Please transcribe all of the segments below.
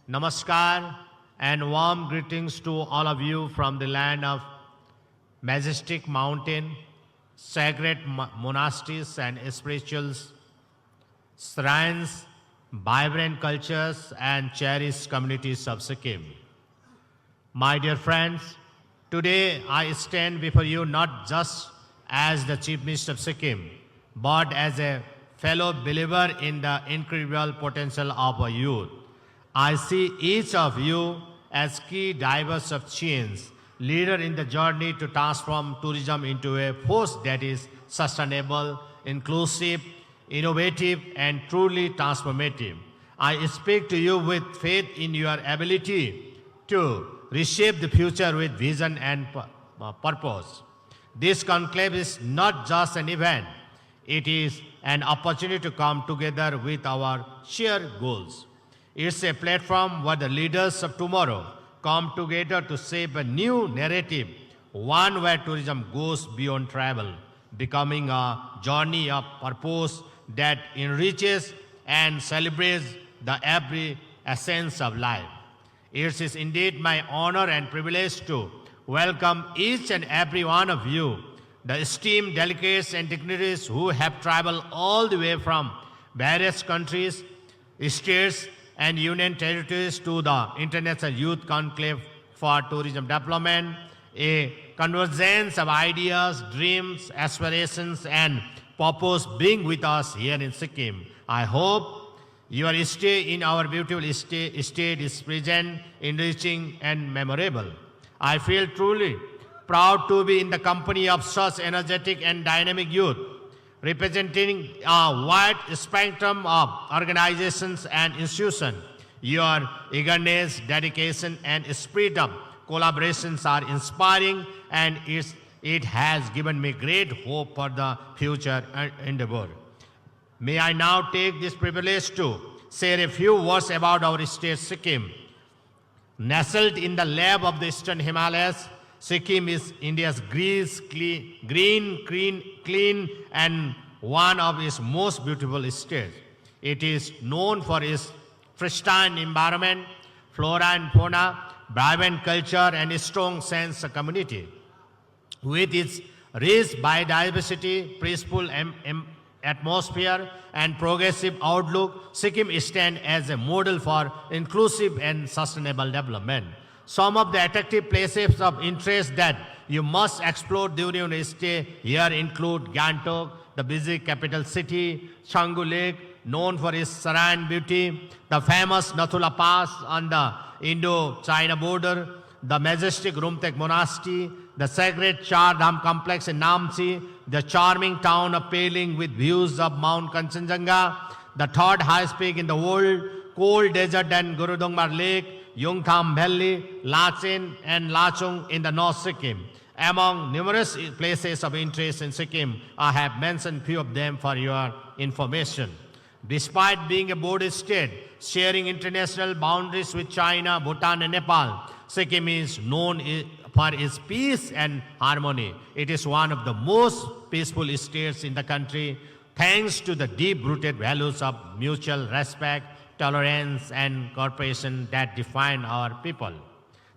Namaskar and warm greetings to all of you from the land of majestic mountain, sacred monasteries and spiritual shrines, vibrant cultures and cherished communities of Sikkim. My dear friends, today I stand before you not just as the Chief Minister of Sikkim, but as a fellow believer in the incredible potential of our youth. I see each of you as key drivers of change, leader in the journey to transform tourism into a force that is sustainable, inclusive, innovative, and truly transformative. I speak to you with faith in your ability to reshape the future with vision and purpose. This conclave is not just an event, it is an opportunity to come together with our shared goals. It's a platform where the leaders of tomorrow come together to shape a new narrative, one where tourism goes beyond travel, becoming a journey of purpose that enriches and celebrates the every essence of life. It is indeed my honor and privilege to welcome each and every one of you, the esteemed delegates and dignitaries who have traveled all the way from various countries, states, and union territories to the International Youth Conclave for Tourism Development, a convergence of ideas, dreams, aspirations, and purpose being with us here in Sikkim. I hope your stay in our beautiful state is present, enriching, and memorable. I feel truly proud to be in the company of such energetic and dynamic youth, representing a wide spectrum of organizations and institutions. Your eagerness, dedication, and spirit of collaborations are inspiring, and it has given me great hope for the future endeavor. May I now take this privilege to share a few words about our state, Sikkim. Nestled in the lap of the Eastern Himalayas, Sikkim is India's green, clean, and one of its most beautiful states. It is known for its pristine environment, flora and fauna, vibrant culture, and a strong sense of community. With its rich biodiversity, peaceful atmosphere, and progressive outlook, Sikkim stands as a model for inclusive and sustainable development. Some of the attractive places of interest that you must explore during your stay here include Gantok, the busy capital city, Canggu Lake, known for its serene beauty, the famous Nathula Pass on the Indo-China border, the majestic Rumtek Monastery, the sacred Char Dham complex in Namchi, the charming town of Peling with views of Mount Kanchenjunga, the third highest peak in the world, cold desert and Gurudongmar Lake, Yungtham Valley, Lachin, and Lachung in the North Sikkim. Among numerous places of interest in Sikkim, I have mentioned few of them for your information. Despite being a border state, sharing international boundaries with China, Bhutan, and Nepal, Sikkim is known for its peace and harmony. It is one of the most peaceful states in the country, thanks to the deep-rooted values of mutual respect, tolerance, and cooperation that define our people.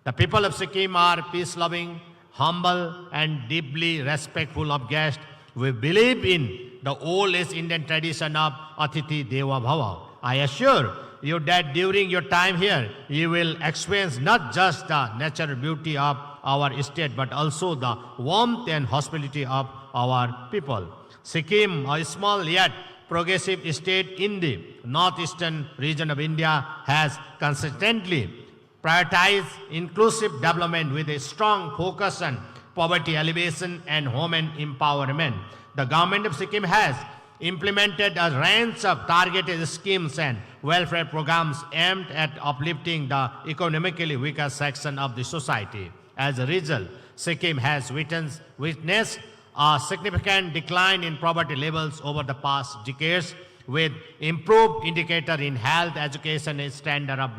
The people of Sikkim are peace-loving, humble, and deeply respectful of guests. We believe in the old-age Indian tradition of Atithi Deva Bhava. I assure you that during your time here, you will experience not just the natural beauty of our state, but also the warmth and hospitality of our people. Sikkim, a small yet progressive state in the northeastern region of India, has consistently prioritized inclusive development with a strong focus on poverty alleviation and women empowerment. The government of Sikkim has implemented a range of targeted schemes and welfare programs aimed at uplifting the economically weaker section of the society. As a result, Sikkim has witnessed a significant decline in poverty levels over the past decades, with improved indicator in health, education, and standard of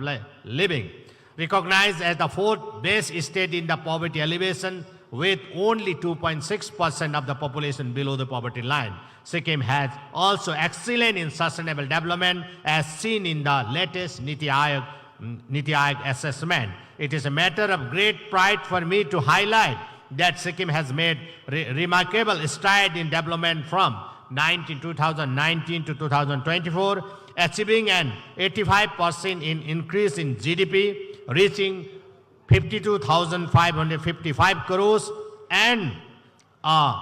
living. Recognized as the fourth best state in the poverty alleviation, with only 2.6% of the population below the poverty line, Sikkim has also excelled in sustainable development, as seen in the latest Niti Aayog Niti Aayog assessment. It is a matter of great pride for me to highlight that Sikkim has made remarkable stride in development from 2019 to 2024, achieving an 85% increase in GDP, reaching 52,555 crores, and a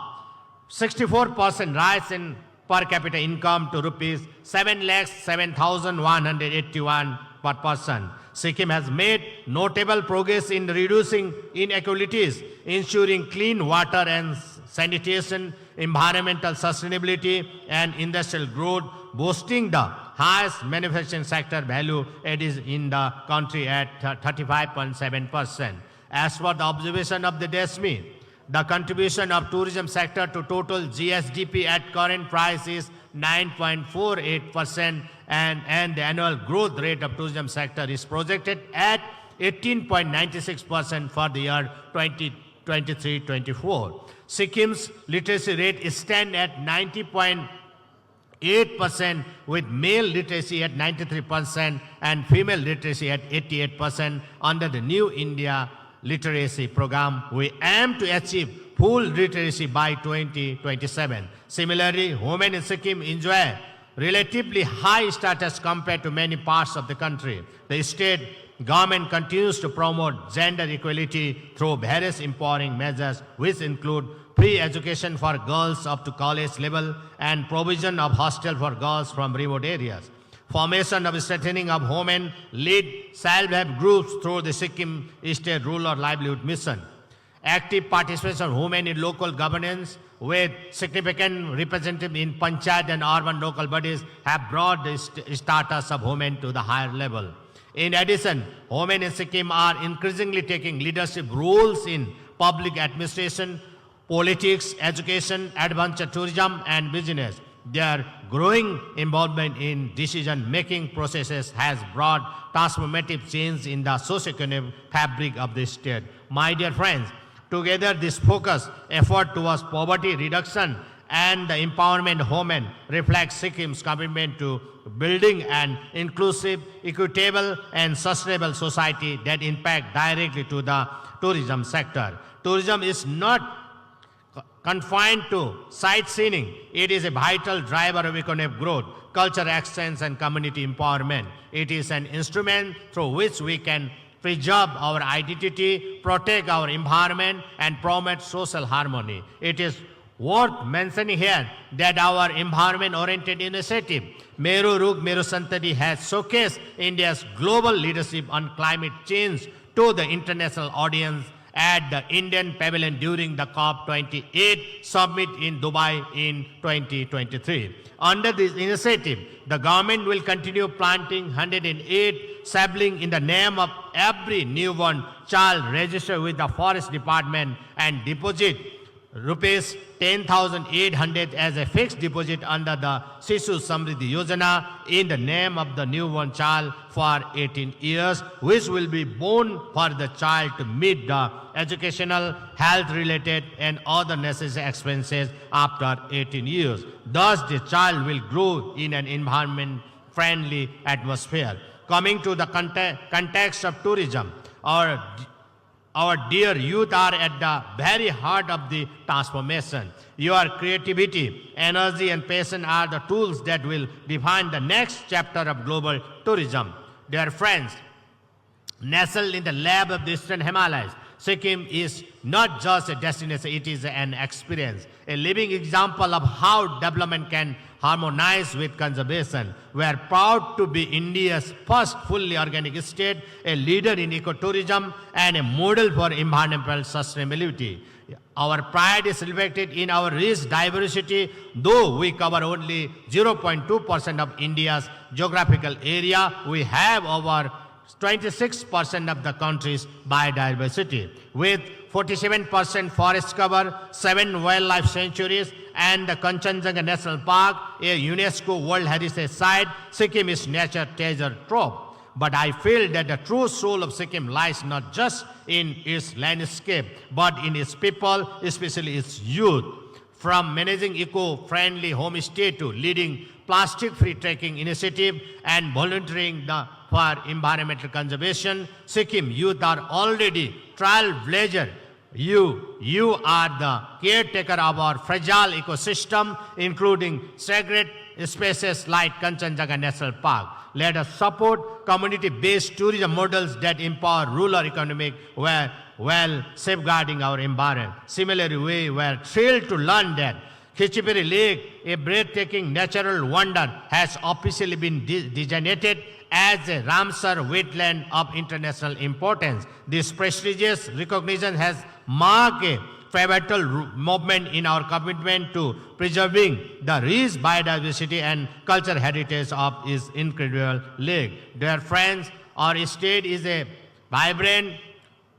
64% rise in per capita income to rupees 7,07,181 per person. Sikkim has made notable progress in reducing inequalities, ensuring clean water and sanitation, environmental sustainability, and industrial growth, boasting the highest manufacturing sector value added in the country at 35.7%. As for the observation of the DESMI, the contribution of tourism sector to total GSDP at current price is 9.48%, and the annual growth rate of tourism sector is projected at 18.96% for the year 2023-24. Sikkim's literacy rate stands at 90.8%, with male literacy at 93% and female literacy at 88%. Under the New India Literacy Program, we aim to achieve full literacy by 2027. Similarly, women in Sikkim enjoy relatively high status compared to many parts of the country. The state government continues to promote gender equality through various empowering measures, which include free education for girls up to college level and provision of hostel for girls from remote areas. Formation of strengthening of women-led self-help groups through the Sikkim State Rural Livelihood Mission. Active participation of women in local governance with significant representative in panchayat and urban local bodies have brought the status of women to the higher level. In addition, women in Sikkim are increasingly taking leadership roles in public administration, politics, education, adventure tourism, and business. Their growing involvement in decision-making processes has brought transformative change in the socio-economic fabric of the state. My dear friends, together this focused effort towards poverty reduction and the empowerment of women reflects Sikkim's commitment to building an inclusive, equitable, and sustainable society that impacts directly to the tourism sector. Tourism is not confined to sightseeing. It is a vital driver of economic growth, cultural exchange, and community empowerment. It is an instrument through which we can preserve our identity, protect our environment, and promote social harmony. It is worth mentioning here that our environment-oriented initiative, Meru Rukh Meru Santati, has showcased India's global leadership on climate change to the international audience at the Indian Pavilion during the COP28 summit in Dubai in 2023. Under this initiative, the government will continue planting 108 saplings in the name of every newborn child registered with the Forest Department and deposit rupees 10,800 as a fixed deposit under the Sishu Samriddhi Yojana in the name of the newborn child for 18 years, which will be born for the child to meet the educational, health-related, and other necessary expenses after 18 years. Thus, the child will grow in an environment-friendly atmosphere. Coming to the context of tourism, our dear youth are at the very heart of the transformation. Your creativity, energy, and passion are the tools that will define the next chapter of global tourism. Dear friends, nestled in the lap of the Eastern Himalayas, Sikkim is not just a destination, it is an experience, a living example of how development can harmonize with conservation. We are proud to be India's first fully organic state, a leader in ecotourism, and a model for environmental sustainability. Our pride is reflected in our rich diversity, though we cover only 0.2% of India's geographical area. We have over 26% of the country's biodiversity, with 47% forest cover, 7 wildlife sanctuaries, and the Kanchenjunga National Park, a UNESCO World Heritage Site. Sikkim is nature treasure trove. But I feel that the true soul of Sikkim lies not just in its landscape, but in its people, especially its youth. From managing eco-friendly homestay to leading plastic-free trekking initiative and volunteering for environmental conservation. Sikkim youth are already trailblazer. You are the caretaker of our fragile ecosystem, including sacred spaces like Kanchenjunga National Park. Let us support community-based tourism models that empower rural economic while safeguarding our environment. Similarly, we were thrilled to learn that Khichipiri Lake, a breathtaking natural wonder, has officially been designated as a Ramsar wetland of international importance. This prestigious recognition has marked a pivotal movement in our commitment to preserving the rich biodiversity and cultural heritage of this incredible lake. Dear friends, our state is a vibrant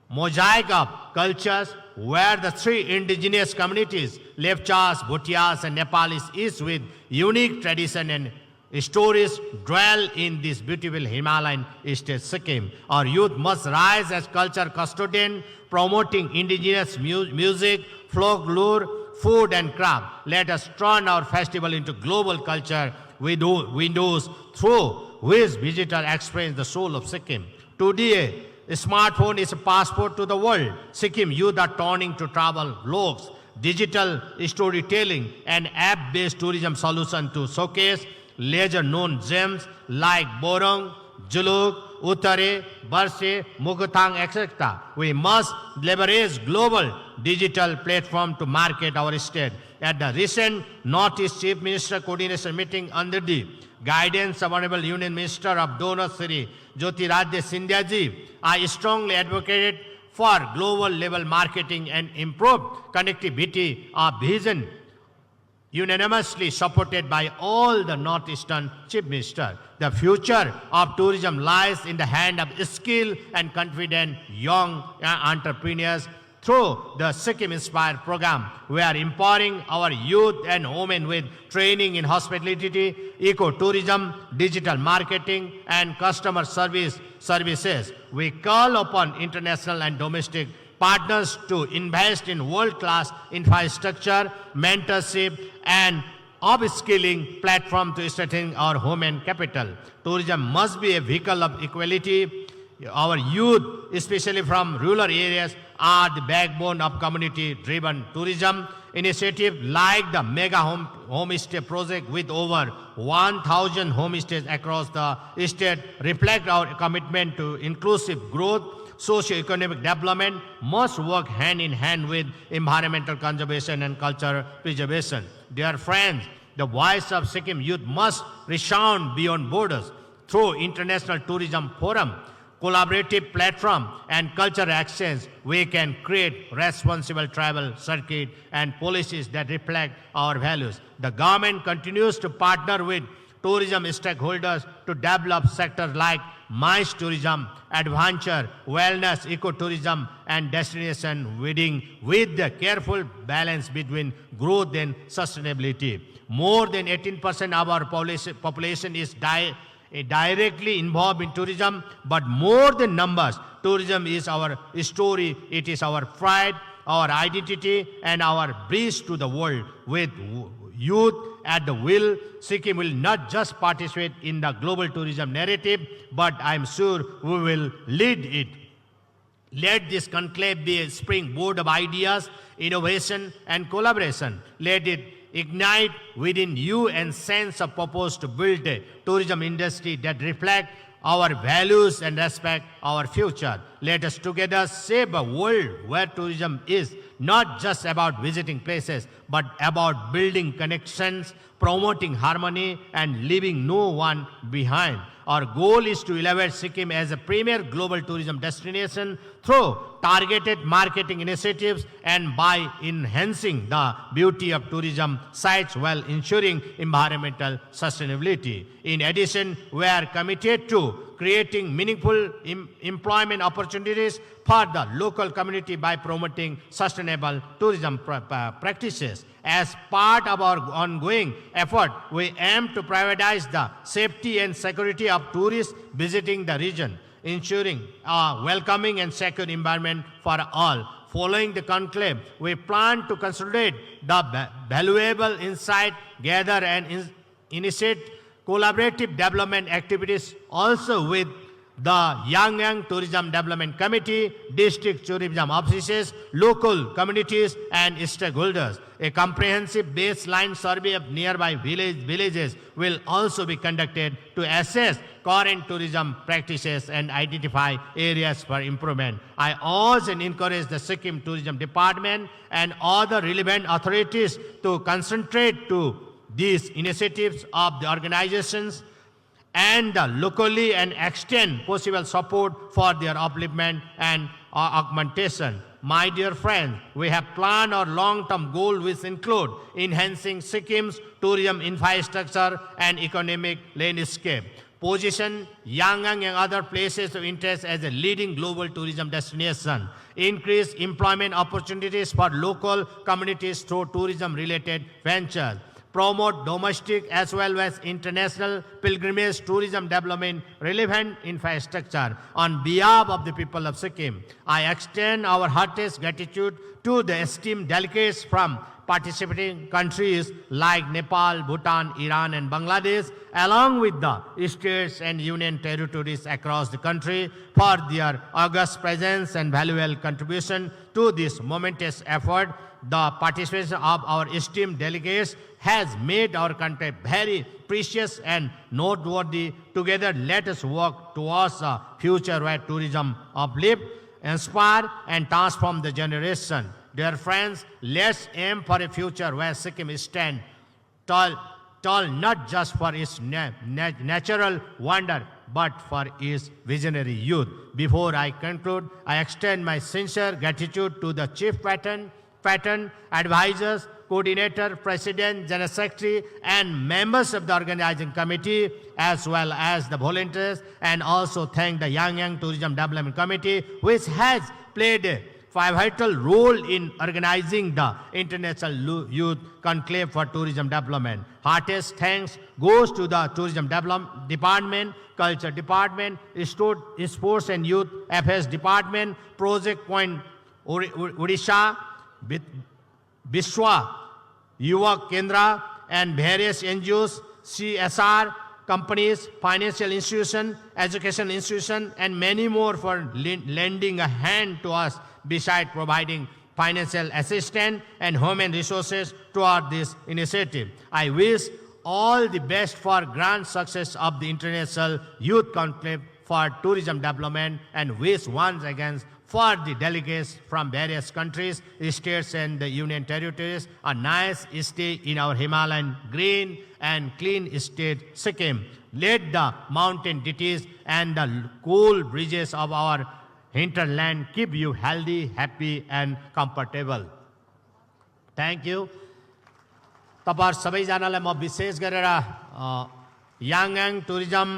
mosaic of cultures where the three indigenous communities, Lepchas, Bhutias and Nepalis, each with unique tradition and stories, dwell in this beautiful Himalayan state Sikkim. Our youth must rise as culture custodian, promoting indigenous music, folklore, food and craft. Let us turn our festival into global culture windows through which visitors experience the soul of Sikkim. Today, a smartphone is a passport to the world. Sikkim youth are turning to travel vlogs, digital storytelling, and app-based tourism solution to showcase lesser-known gems like Borong, Juluk, Uttare, Barse, Muguthang, etc. We must leverage global digital platform to market our state. At the recent Northeast Chief Minister Coordination meeting under the guidance of Honorable Union Minister of Donor Sri Jyotiraditya Scindia ji, I strongly advocated for global level marketing and improved connectivity, a vision unanimously supported by all the Northeastern Chief Minister. The future of tourism lies in the hand of skilled and confident young entrepreneurs. Through the Sikkim Inspire program, we are empowering our youth and women with training in hospitality, eco-tourism, digital marketing, and customer services. We call upon international and domestic partners to invest in world-class infrastructure, mentorship, and upskilling platform to strengthen our human capital. Tourism must be a vehicle of equality. Our youth, especially from rural areas, are the backbone of community-driven tourism. Initiatives like the Mega Homestay Project with over 1,000 homestays across the state reflect our commitment to inclusive growth. Socio-economic development must work hand in hand with environmental conservation and cultural preservation. Dear friends, the voice of Sikkim youth must resound beyond borders. Through International Tourism Forum, collaborative platform and cultural exchange, we can create responsible travel circuit and policies that reflect our values. The government continues to partner with tourism stakeholders to develop sectors like MICE tourism, adventure, wellness, ecotourism, and destination wedding with the careful balance between growth and sustainability. More than 18% of our population is directly involved in tourism, but more than numbers, tourism is our story, it is our pride, our identity, and our bridge to the world. With youth at the wheel, Sikkim will not just participate in the global tourism narrative, but I am sure we will lead it. Let this conclave be a springboard of ideas, innovation, and collaboration. Let it ignite within you a sense of purpose to build a tourism industry that reflects our values and respect our future. Let us together shape a world where tourism is not just about visiting places, but about building connections, promoting harmony, and leaving no one behind. Our goal is to elevate Sikkim as a premier global tourism destination through targeted marketing initiatives and by enhancing the beauty of tourism sites while ensuring environmental sustainability. In addition, we are committed to creating meaningful employment opportunities for the local community by promoting sustainable tourism practices. As part of our ongoing effort, we aim to prioritize the safety and security of tourists visiting the region, ensuring a welcoming and secure environment for all. Following the conclave, we plan to consolidate the valuable insight gathered and initiate collaborative development activities also with the Yangyang Tourism Development Committee, district tourism offices, local communities and stakeholders. A comprehensive baseline survey of nearby villages will also be conducted to assess current tourism practices and identify areas for improvement. I urge and encourage the Sikkim Tourism Department and other relevant authorities to concentrate to these initiatives of the organizations and locally and extend possible support for their upliftment and augmentation. My dear friends, we have planned our long-term goal which include enhancing Sikkim's tourism infrastructure and economic landscape, position Yangyang and other places of interest as a leading global tourism destination, increase employment opportunities for local communities through tourism-related ventures, promote domestic as well as international pilgrimage tourism development relevant infrastructure. On behalf of the people of Sikkim, I extend our heartiest gratitude to the esteemed delegates from participating countries like Nepal, Bhutan, Iran and Bangladesh, along with the states and union territories across the country for their august presence and valuable contribution to this momentous effort. The participation of our esteemed delegates has made our country very precious and noteworthy. Together, let us work towards a future where tourism uplift, inspire, and transform the generation. Dear friends, let's aim for a future where Sikkim stands tall not just for its natural wonder, but for its visionary youth. Before I conclude, I extend my sincere gratitude to the Chief Patron, advisors, coordinator, president, general secretary, and members of the organizing committee, as well as the volunteers, and also thank the Yangyang Tourism Development Committee, which has played a pivotal role in organizing the International Youth Conclave for Tourism Development. Heartiest thanks goes to the Tourism Development Department, Culture Department, Sports and Youth Affairs Department, Project Point Odisha, Vishwa Yuva Kendra, and various NGOs, CSR companies, financial institutions, education institutions, and many more for lending a hand to us beside providing financial assistance and human resources toward this initiative. I wish all the best for grand success of the International Youth Conclave for Tourism Development, and wish once again for the delegates from various countries, states and the union territories a nice stay in our Himalayan green and clean state Sikkim. Let the mountain deities and the cool breezes of our hinterland keep you healthy, happy and comfortable. Thank you. तपाईहरु सबैजनालाई म विशेष गरेर याङयाङ tourism